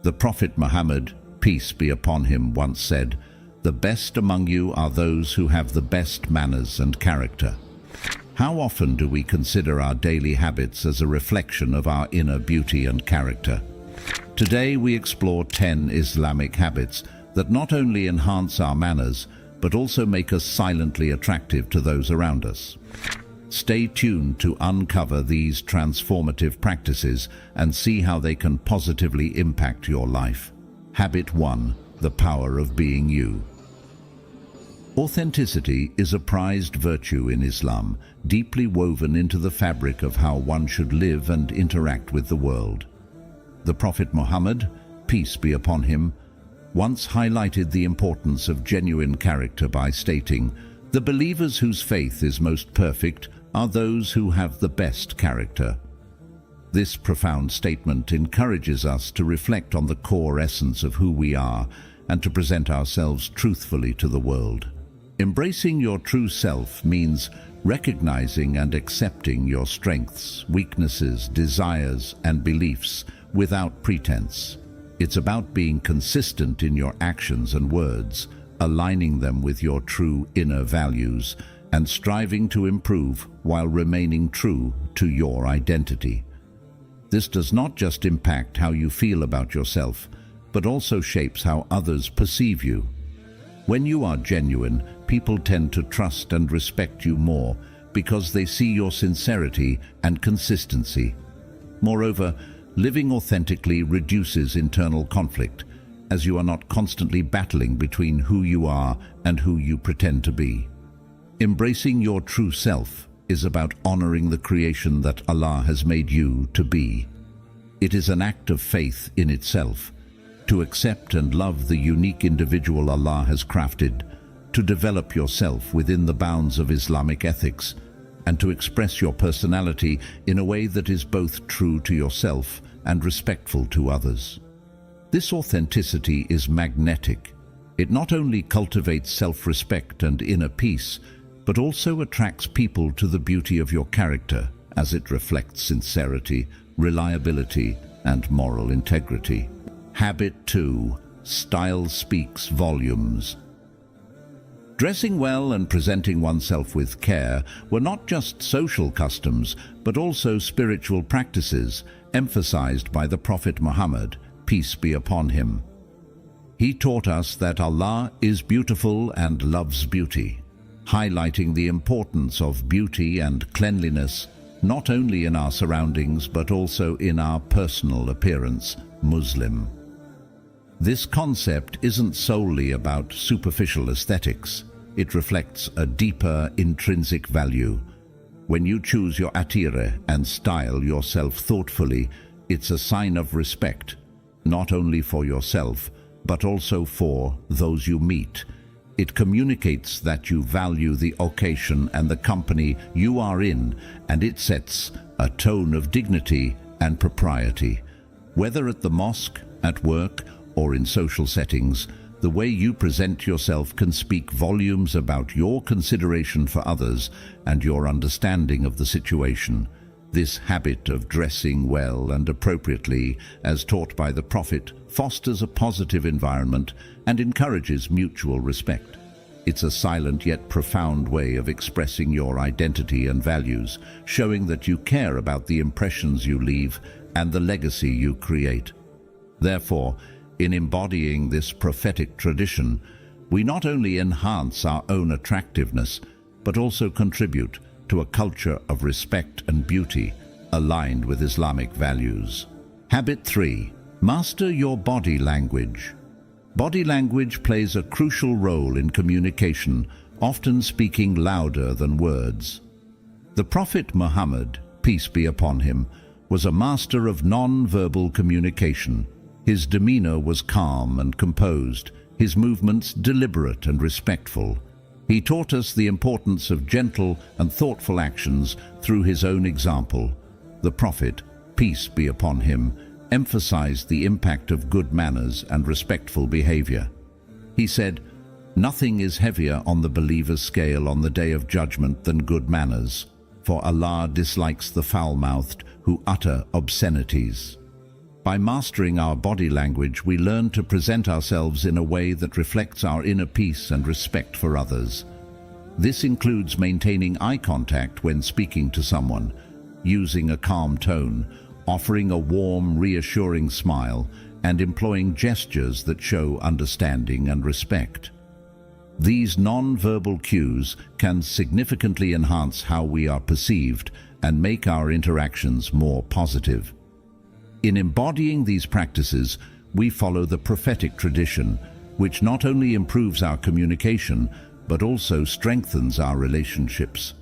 The Prophet Muhammad, peace be upon him, once said, "The best among you are those who have the best manners and character." How often do we consider our daily habits as a reflection of our inner beauty and character? Today we explore 10 Islamic habits that not only enhance our manners, but also make us silently attractive to those around us. Stay tuned to uncover these transformative practices and see how they can positively impact your life. Habit 1. The power of being you. Authenticity is a prized virtue in Islam, deeply woven into the fabric of how one should live and interact with the world. The Prophet Muhammad, peace be upon him, once highlighted the importance of genuine character by stating, "The believers whose faith is most perfect are those who have the best character." This profound statement encourages us to reflect on the core essence of who we are and to present ourselves truthfully to the world. Embracing your true self means recognizing and accepting your strengths, weaknesses, desires, and beliefs without pretense. It's about being consistent in your actions and words, aligning them with your true inner values, and striving to improve while remaining true to your identity. This does not just impact how you feel about yourself, but also shapes how others perceive you. When you are genuine, people tend to trust and respect you more because they see your sincerity and consistency. Moreover, living authentically reduces internal conflict, as you are not constantly battling between who you are and who you pretend to be. Embracing your true self is about honoring the creation that Allah has made you to be. It is an act of faith in itself, to accept and love the unique individual Allah has crafted, to develop yourself within the bounds of Islamic ethics, and to express your personality in a way that is both true to yourself and respectful to others. This authenticity is magnetic. It not only cultivates self-respect and inner peace, but also attracts people to the beauty of your character, as it reflects sincerity, reliability, and moral integrity. Habit 2. Style speaks volumes. Dressing well and presenting oneself with care were not just social customs, but also spiritual practices emphasized by the Prophet Muhammad, peace be upon him. He taught us that Allah is beautiful and loves beauty, highlighting the importance of beauty and cleanliness, not only in our surroundings but also in our personal appearance. Muslim. This concept isn't solely about superficial aesthetics. It reflects a deeper intrinsic value. When you choose your attire and style yourself thoughtfully, it's a sign of respect, not only for yourself, but also for those you meet. It communicates that you value the occasion and the company you are in, and it sets a tone of dignity and propriety. Whether at the mosque, at work, or in social settings, the way you present yourself can speak volumes about your consideration for others and your understanding of the situation. This habit of dressing well and appropriately, as taught by the Prophet, fosters a positive environment and encourages mutual respect. It's a silent yet profound way of expressing your identity and values, showing that you care about the impressions you leave and the legacy you create. Therefore, in embodying this prophetic tradition, we not only enhance our own attractiveness, but also contribute to a culture of respect and beauty aligned with Islamic values. Habit 3. Master your body language. Body language plays a crucial role in communication, often speaking louder than words. The Prophet Muhammad, peace be upon him, was a master of non-verbal communication. His demeanor was calm and composed, his movements deliberate and respectful. He taught us the importance of gentle and thoughtful actions through his own example. The Prophet, peace be upon him, emphasized the impact of good manners and respectful behavior. He said, "Nothing is heavier on the believer's scale on the day of judgment than good manners, for Allah dislikes the foul-mouthed who utter obscenities." By mastering our body language, we learn to present ourselves in a way that reflects our inner peace and respect for others. This includes maintaining eye contact when speaking to someone, using a calm tone, offering a warm, reassuring smile, and employing gestures that show understanding and respect. These non-verbal cues can significantly enhance how we are perceived and make our interactions more positive. In embodying these practices, we follow the prophetic tradition, which not only improves our communication, but also strengthens our relationships.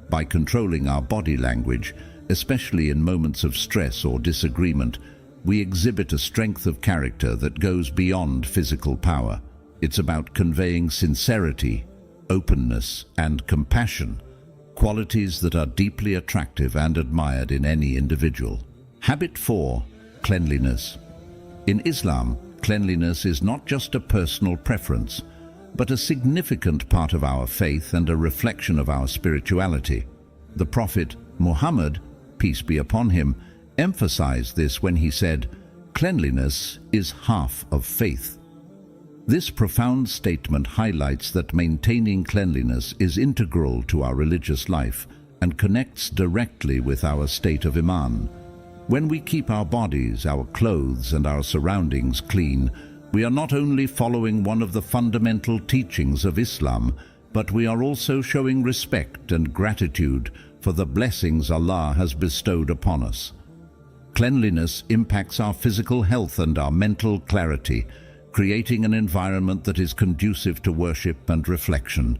By controlling our body language, especially in moments of stress or disagreement, we exhibit a strength of character that goes beyond physical power. It's about conveying sincerity, openness, and compassion, qualities that are deeply attractive and admired in any individual. Habit 4. Cleanliness. In Islam, cleanliness is not just a personal preference, but a significant part of our faith and a reflection of our spirituality. The Prophet Muhammad, peace be upon him, emphasized this when he said, "Cleanliness is half of faith." This profound statement highlights that maintaining cleanliness is integral to our religious life and connects directly with our state of iman. When we keep our bodies, our clothes, and our surroundings clean, we are not only following one of the fundamental teachings of Islam, but we are also showing respect and gratitude for the blessings Allah has bestowed upon us. Cleanliness impacts our physical health and our mental clarity, creating an environment that is conducive to worship and reflection.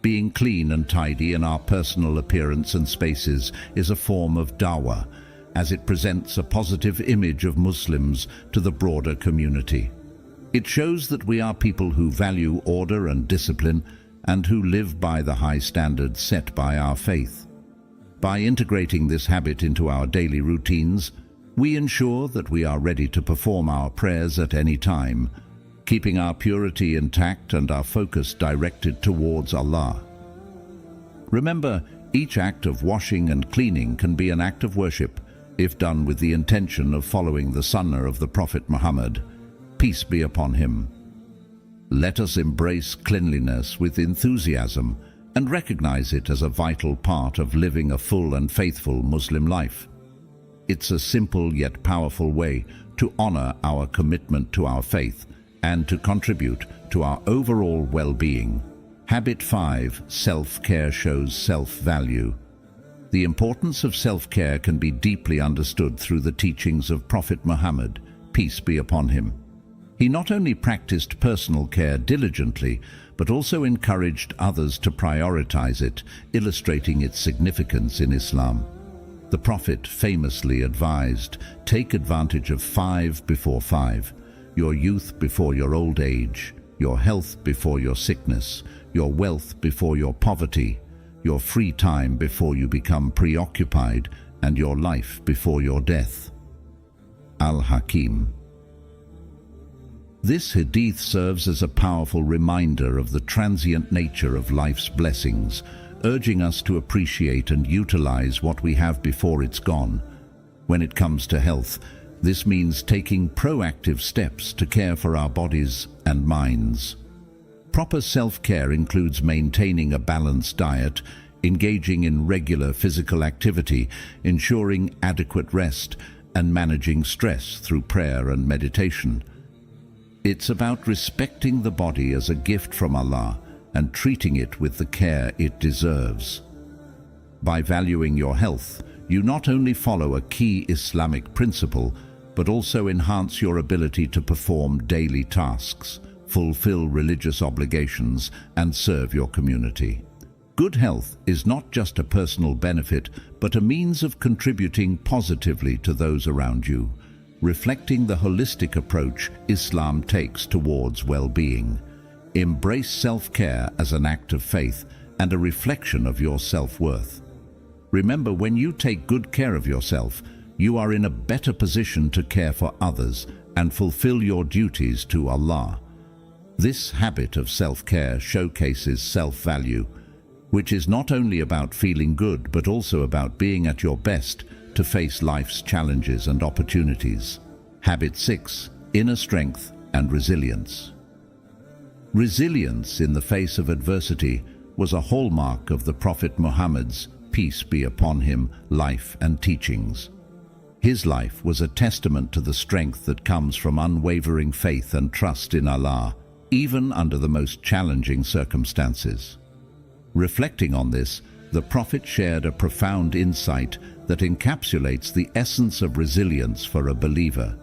Being clean and tidy in our personal appearance and spaces is a form of dawah, as it presents a positive image of Muslims to the broader community. It shows that we are people who value order and discipline and who live by the high standards set by our faith. By integrating this habit into our daily routines, we ensure that we are ready to perform our prayers at any time, keeping our purity intact and our focus directed towards Allah. Remember, each act of washing and cleaning can be an act of worship if done with the intention of following the Sunnah of the Prophet Muhammad, peace be upon him. Let us embrace cleanliness with enthusiasm and recognize it as a vital part of living a full and faithful Muslim life. It's a simple yet powerful way to honor our commitment to our faith and to contribute to our overall well-being. Habit 5. Self-care shows self-value. The importance of self-care can be deeply understood through the teachings of Prophet Muhammad, peace be upon him. He not only practiced personal care diligently, but also encouraged others to prioritize it, illustrating its significance in Islam. The Prophet famously advised, "Take advantage of 5 before 5, your youth before your old age, your health before your sickness, your wealth before your poverty, your free time before you become preoccupied, and your life before your death." Al-Hakim. This hadith serves as a powerful reminder of the transient nature of life's blessings, urging us to appreciate and utilize what we have before it's gone. When it comes to health, this means taking proactive steps to care for our bodies and minds. Proper self-care includes maintaining a balanced diet, engaging in regular physical activity, ensuring adequate rest, and managing stress through prayer and meditation. It's about respecting the body as a gift from Allah and treating it with the care it deserves. By valuing your health, you not only follow a key Islamic principle, but also enhance your ability to perform daily tasks, fulfill religious obligations, and serve your community. Good health is not just a personal benefit, but a means of contributing positively to those around you, reflecting the holistic approach Islam takes towards well-being. Embrace self-care as an act of faith and a reflection of your self-worth. Remember, when you take good care of yourself, you are in a better position to care for others and fulfill your duties to Allah. This habit of self-care showcases self-value, which is not only about feeling good but also about being at your best to face life's challenges and opportunities. Habit 6. Inner strength and resilience. Resilience in the face of adversity was a hallmark of the Prophet Muhammad's, peace be upon him, life and teachings. His life was a testament to the strength that comes from unwavering faith and trust in Allah, even under the most challenging circumstances. Reflecting on this, the Prophet shared a profound insight that encapsulates the essence of resilience for a believer.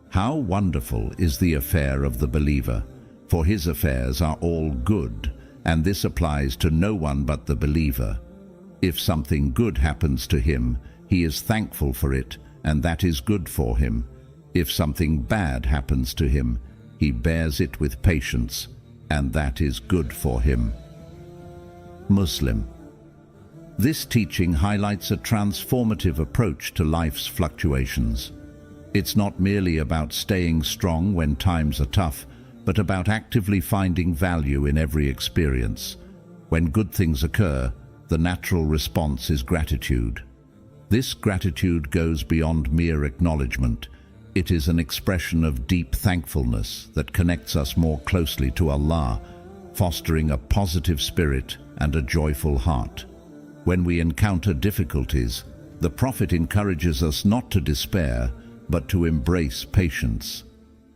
How wonderful is the affair of the believer, for his affairs are all good, and this applies to no one but the believer. If something good happens to him, he is thankful for it, and that is good for him. If something bad happens to him, he bears it with patience, and that is good for him. Muslim. This teaching highlights a transformative approach to life's fluctuations. It's not merely about staying strong when times are tough, but about actively finding value in every experience. When good things occur, the natural response is gratitude. This gratitude goes beyond mere acknowledgement. It is an expression of deep thankfulness that connects us more closely to Allah, fostering a positive spirit and a joyful heart. When we encounter difficulties, the Prophet encourages us not to despair, but to embrace patience.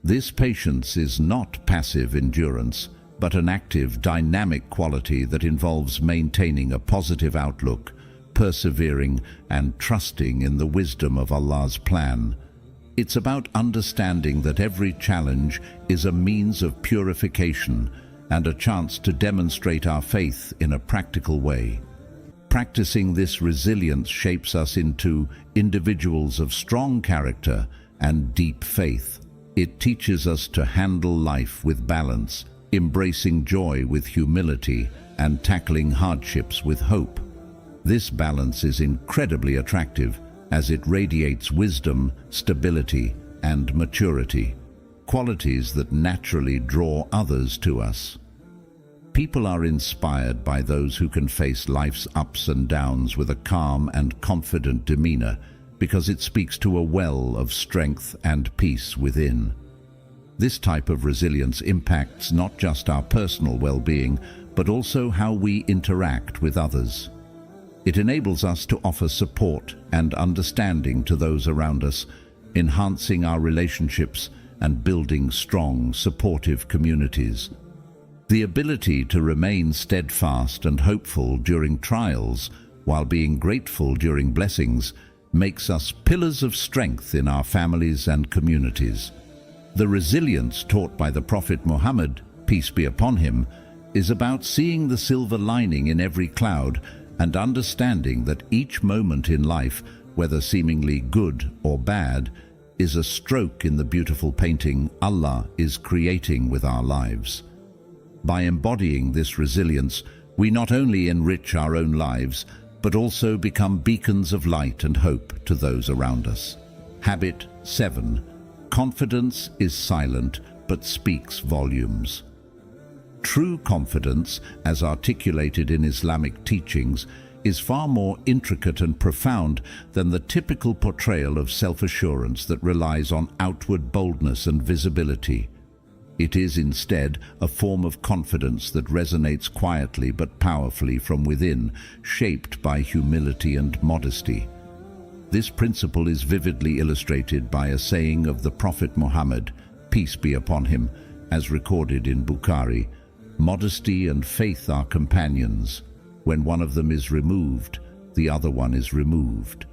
This patience is not passive endurance, but an active, dynamic quality that involves maintaining a positive outlook, persevering and trusting in the wisdom of Allah's plan. It's about understanding that every challenge is a means of purification and a chance to demonstrate our faith in a practical way. Practicing this resilience shapes us into individuals of strong character and deep faith. It teaches us to handle life with balance, embracing joy with humility, and tackling hardships with hope. This balance is incredibly attractive as it radiates wisdom, stability, and maturity, qualities that naturally draw others to us. People are inspired by those who can face life's ups and downs with a calm and confident demeanor, because it speaks to a well of strength and peace within. This type of resilience impacts not just our personal well-being, but also how we interact with others. It enables us to offer support and understanding to those around us, enhancing our relationships and building strong, supportive communities. The ability to remain steadfast and hopeful during trials, while being grateful during blessings, makes us pillars of strength in our families and communities. The resilience taught by the Prophet Muhammad, peace be upon him, is about seeing the silver lining in every cloud and understanding that each moment in life, whether seemingly good or bad, is a stroke in the beautiful painting Allah is creating with our lives. By embodying this resilience, we not only enrich our own lives, but also become beacons of light and hope to those around us. Habit 7. Confidence is silent but speaks volumes. True confidence, as articulated in Islamic teachings, is far more intricate and profound than the typical portrayal of self-assurance that relies on outward boldness and visibility. It is instead a form of confidence that resonates quietly but powerfully from within, shaped by humility and modesty. This principle is vividly illustrated by a saying of the Prophet Muhammad, peace be upon him, as recorded in Bukhari: "Modesty and faith are companions. When one of them is removed, the other one is removed."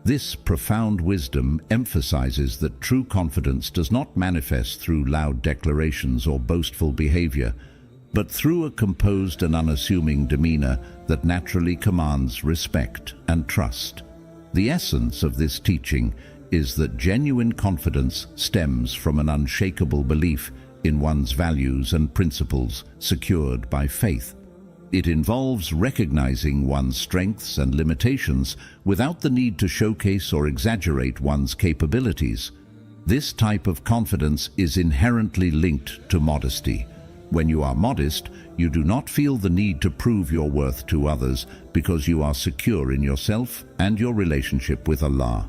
This profound wisdom emphasizes that true confidence does not manifest through loud declarations or boastful behavior, but through a composed and unassuming demeanor that naturally commands respect and trust. The essence of this teaching is that genuine confidence stems from an unshakable belief in one's values and principles secured by faith. It involves recognizing one's strengths and limitations without the need to showcase or exaggerate one's capabilities. This type of confidence is inherently linked to modesty. When you are modest, you do not feel the need to prove your worth to others because you are secure in yourself and your relationship with Allah.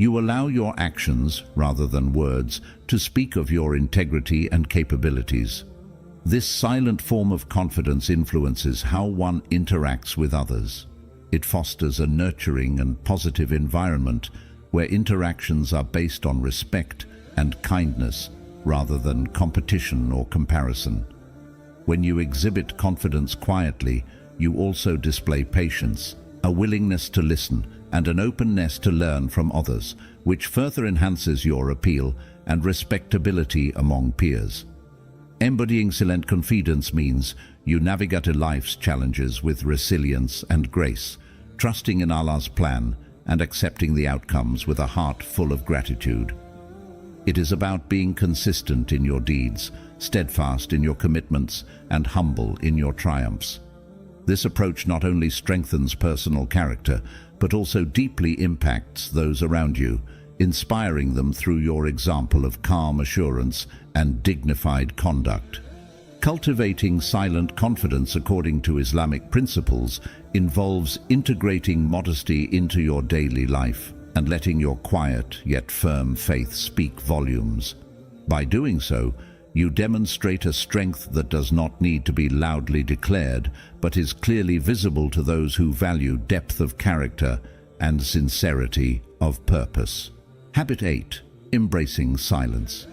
You allow your actions, rather than words, to speak of your integrity and capabilities. This silent form of confidence influences how one interacts with others. It fosters a nurturing and positive environment where interactions are based on respect and kindness rather than competition or comparison. When you exhibit confidence quietly, you also display patience, a willingness to listen, and an openness to learn from others, which further enhances your appeal and respectability among peers. Embodying silent confidence means you navigate life's challenges with resilience and grace, trusting in Allah's plan and accepting the outcomes with a heart full of gratitude. It is about being consistent in your deeds, steadfast in your commitments, and humble in your triumphs. This approach not only strengthens personal character, but also deeply impacts those around you, inspiring them through your example of calm assurance and dignified conduct. Cultivating silent confidence according to Islamic principles involves integrating modesty into your daily life and letting your quiet yet firm faith speak volumes. By doing so, you demonstrate a strength that does not need to be loudly declared, but is clearly visible to those who value depth of character and sincerity of purpose. Habit 8. Embracing silence.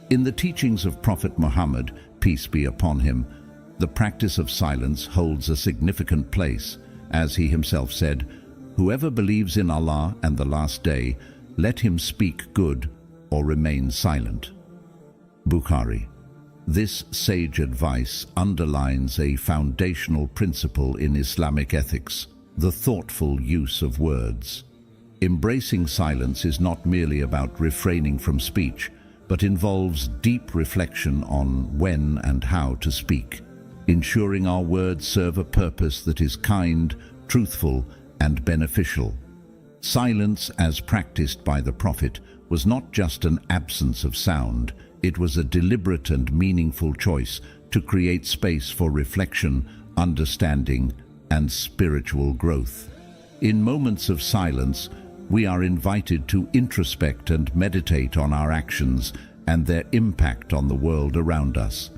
In the teachings of Prophet Muhammad, peace be upon him, the practice of silence holds a significant place. As he himself said, "Whoever believes in Allah and the last day, let him speak good or remain silent." Bukhari. This sage advice underlines a foundational principle in Islamic ethics, the thoughtful use of words. Embracing silence is not merely about refraining from speech, but involves deep reflection on when and how to speak, ensuring our words serve a purpose that is kind, truthful, and beneficial. Silence, as practiced by the Prophet, was not just an absence of sound. It was a deliberate and meaningful choice to create space for reflection, understanding, and spiritual growth. In moments of silence, we are invited to introspect and meditate on our actions and their impact on the world around us.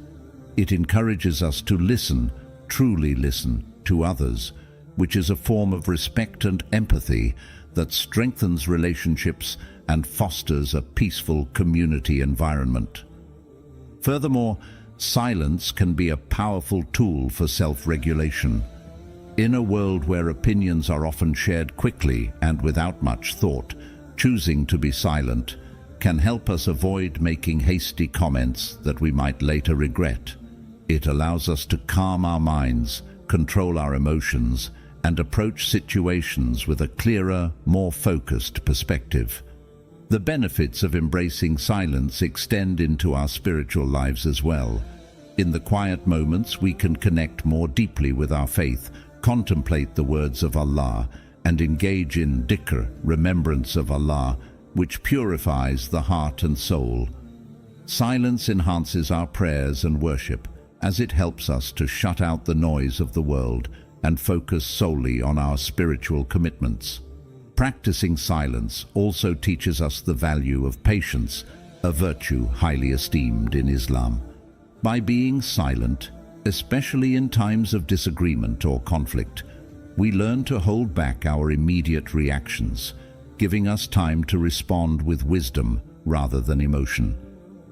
It encourages us to listen, truly listen, to others, which is a form of respect and empathy that strengthens relationships and fosters a peaceful community environment. Furthermore, silence can be a powerful tool for self-regulation. In a world where opinions are often shared quickly and without much thought, choosing to be silent can help us avoid making hasty comments that we might later regret. It allows us to calm our minds, control our emotions, and approach situations with a clearer, more focused perspective. The benefits of embracing silence extend into our spiritual lives as well. In the quiet moments, we can connect more deeply with our faith, contemplate the words of Allah, and engage in dhikr, remembrance of Allah, which purifies the heart and soul. Silence enhances our prayers and worship, as it helps us to shut out the noise of the world and focus solely on our spiritual commitments. Practicing silence also teaches us the value of patience, a virtue highly esteemed in Islam. By being silent, especially in times of disagreement or conflict, we learn to hold back our immediate reactions, giving us time to respond with wisdom rather than emotion.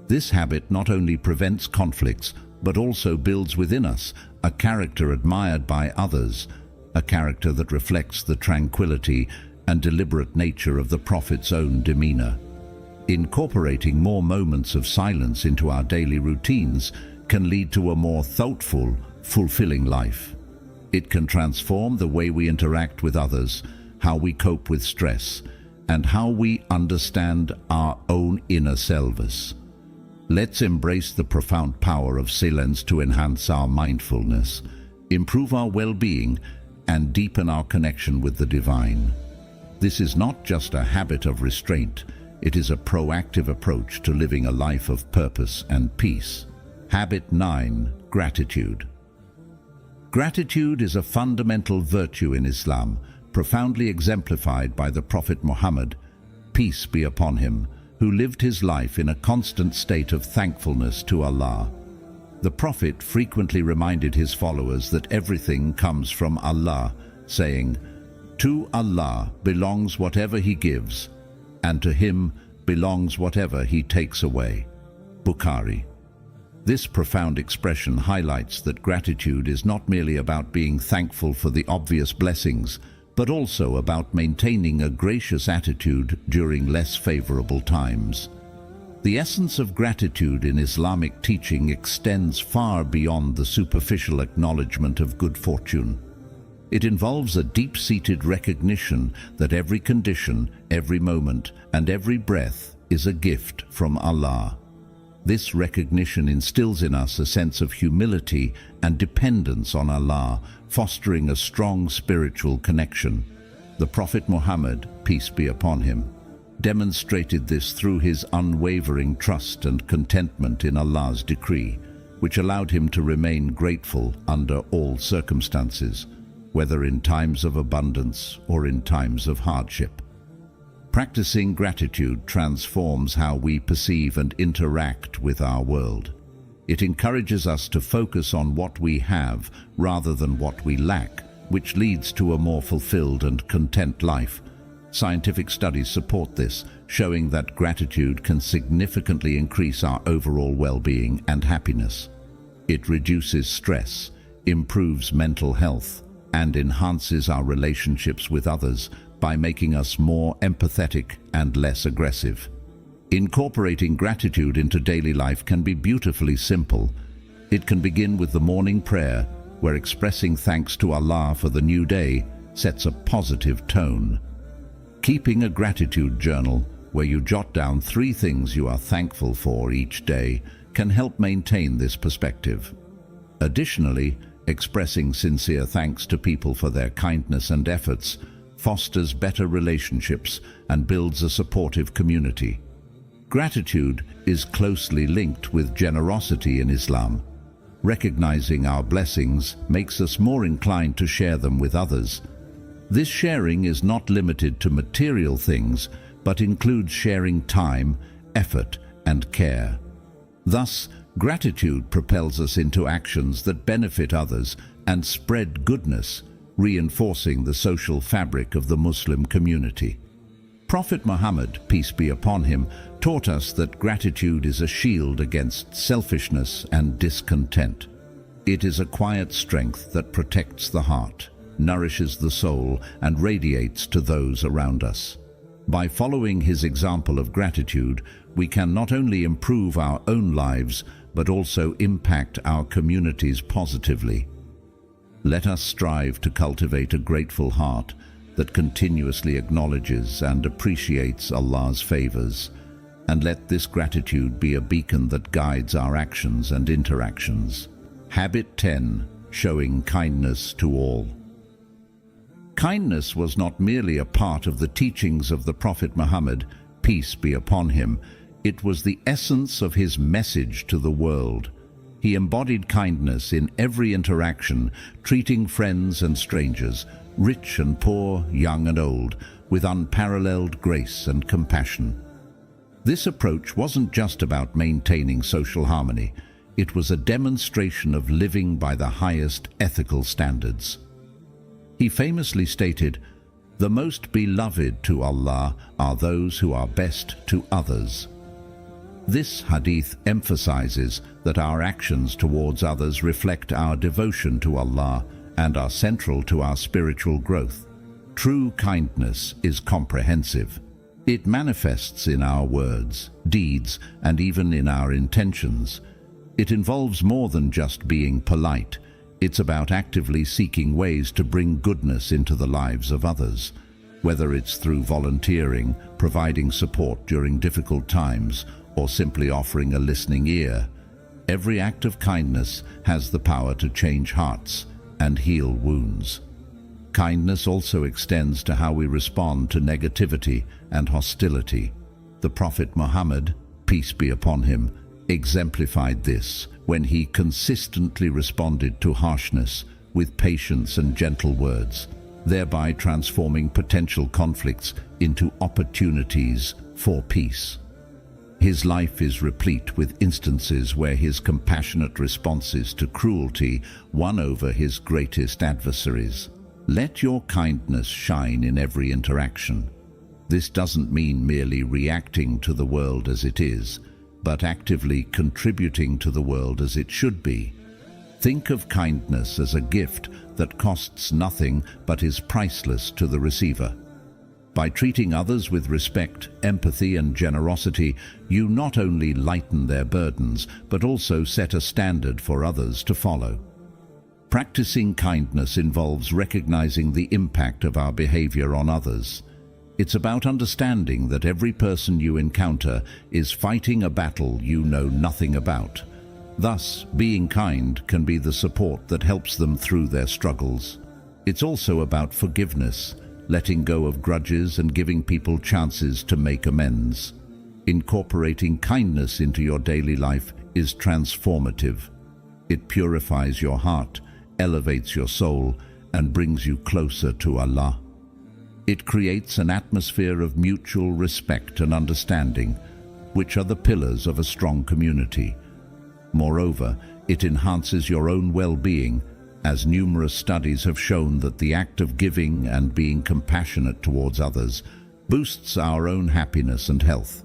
This habit not only prevents conflicts, but also builds within us a character admired by others, a character that reflects the tranquility and deliberate nature of the Prophet's own demeanor. Incorporating more moments of silence into our daily routines can lead to a more thoughtful, fulfilling life. It can transform the way we interact with others, how we cope with stress, and how we understand our own inner selves. Let's embrace the profound power of silence to enhance our mindfulness, improve our well-being, and deepen our connection with the divine. This is not just a habit of restraint, it is a proactive approach to living a life of purpose and peace. Habit 9. Gratitude. Gratitude is a fundamental virtue in Islam, profoundly exemplified by the Prophet Muhammad. peace be upon him, who lived his life in a constant state of thankfulness to Allah. The Prophet frequently reminded his followers that everything comes from Allah, saying, "To Allah belongs whatever He gives, and to Him belongs whatever He takes away." Bukhari. This profound expression highlights that gratitude is not merely about being thankful for the obvious blessings, but also about maintaining a gracious attitude during less favorable times. The essence of gratitude in Islamic teaching extends far beyond the superficial acknowledgement of good fortune. It involves a deep-seated recognition that every condition, every moment, and every breath is a gift from Allah. This recognition instills in us a sense of humility and dependence on Allah, fostering a strong spiritual connection. The Prophet Muhammad, peace be upon him, demonstrated this through his unwavering trust and contentment in Allah's decree, which allowed him to remain grateful under all circumstances, whether in times of abundance or in times of hardship. Practicing gratitude transforms how we perceive and interact with our world. It encourages us to focus on what we have rather than what we lack, which leads to a more fulfilled and content life. Scientific studies support this, showing that gratitude can significantly increase our overall well-being and happiness. It reduces stress, improves mental health, and enhances our relationships with others by making us more empathetic and less aggressive. Incorporating gratitude into daily life can be beautifully simple. It can begin with the morning prayer, where expressing thanks to Allah for the new day sets a positive tone. Keeping a gratitude journal, where you jot down 3 things you are thankful for each day, can help maintain this perspective. Additionally, expressing sincere thanks to people for their kindness and efforts fosters better relationships and builds a supportive community. Gratitude is closely linked with generosity in Islam. Recognizing our blessings makes us more inclined to share them with others. This sharing is not limited to material things, but includes sharing time, effort, and care. Thus, gratitude propels us into actions that benefit others and spread goodness, reinforcing the social fabric of the Muslim community. Prophet Muhammad, peace be upon him, taught us that gratitude is a shield against selfishness and discontent. It is a quiet strength that protects the heart, nourishes the soul, and radiates to those around us. By following his example of gratitude, we can not only improve our own lives, but also impact our communities positively. Let us strive to cultivate a grateful heart that continuously acknowledges and appreciates Allah's favors, and let this gratitude be a beacon that guides our actions and interactions. Habit 10. Showing kindness to all. Kindness was not merely a part of the teachings of the Prophet Muhammad, peace be upon him. It was the essence of his message to the world. He embodied kindness in every interaction, treating friends and strangers, rich and poor, young and old, with unparalleled grace and compassion. This approach wasn't just about maintaining social harmony. It was a demonstration of living by the highest ethical standards. He famously stated, "The most beloved to Allah are those who are best to others." This hadith emphasizes that our actions towards others reflect our devotion to Allah and are central to our spiritual growth. True kindness is comprehensive. It manifests in our words, deeds, and even in our intentions. It involves more than just being polite. It's about actively seeking ways to bring goodness into the lives of others. Whether it's through volunteering, providing support during difficult times, or simply offering a listening ear, every act of kindness has the power to change hearts and heal wounds. Kindness also extends to how we respond to negativity and hostility. The Prophet Muhammad, peace be upon him, exemplified this when he consistently responded to harshness with patience and gentle words. thereby transforming potential conflicts into opportunities for peace. His life is replete with instances where his compassionate responses to cruelty won over his greatest adversaries. Let your kindness shine in every interaction. This doesn't mean merely reacting to the world as it is, but actively contributing to the world as it should be. Think of kindness as a gift that costs nothing but is priceless to the receiver. By treating others with respect, empathy, and generosity, you not only lighten their burdens, but also set a standard for others to follow. Practicing kindness involves recognizing the impact of our behavior on others. It's about understanding that every person you encounter is fighting a battle you know nothing about. Thus, being kind can be the support that helps them through their struggles. It's also about forgiveness, letting go of grudges and giving people chances to make amends. Incorporating kindness into your daily life is transformative. It purifies your heart, elevates your soul, and brings you closer to Allah. It creates an atmosphere of mutual respect and understanding, which are the pillars of a strong community. Moreover, it enhances your own well-being, as numerous studies have shown that the act of giving and being compassionate towards others boosts our own happiness and health.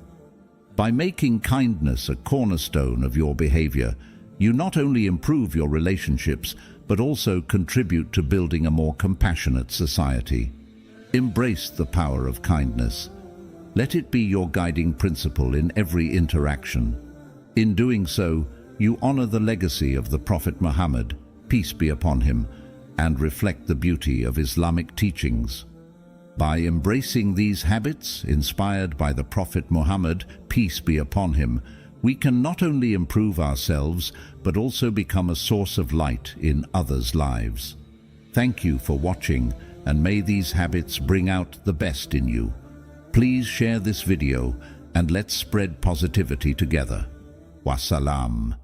By making kindness a cornerstone of your behavior, you not only improve your relationships, but also contribute to building a more compassionate society. Embrace the power of kindness. Let it be your guiding principle in every interaction. In doing so, you honor the legacy of the Prophet Muhammad, peace be upon him, and reflect the beauty of Islamic teachings. By embracing these habits, inspired by the Prophet Muhammad, peace be upon him, we can not only improve ourselves, but also become a source of light in others' lives. Thank you for watching, and may these habits bring out the best in you. Please share this video, and let's spread positivity together. Wassalam.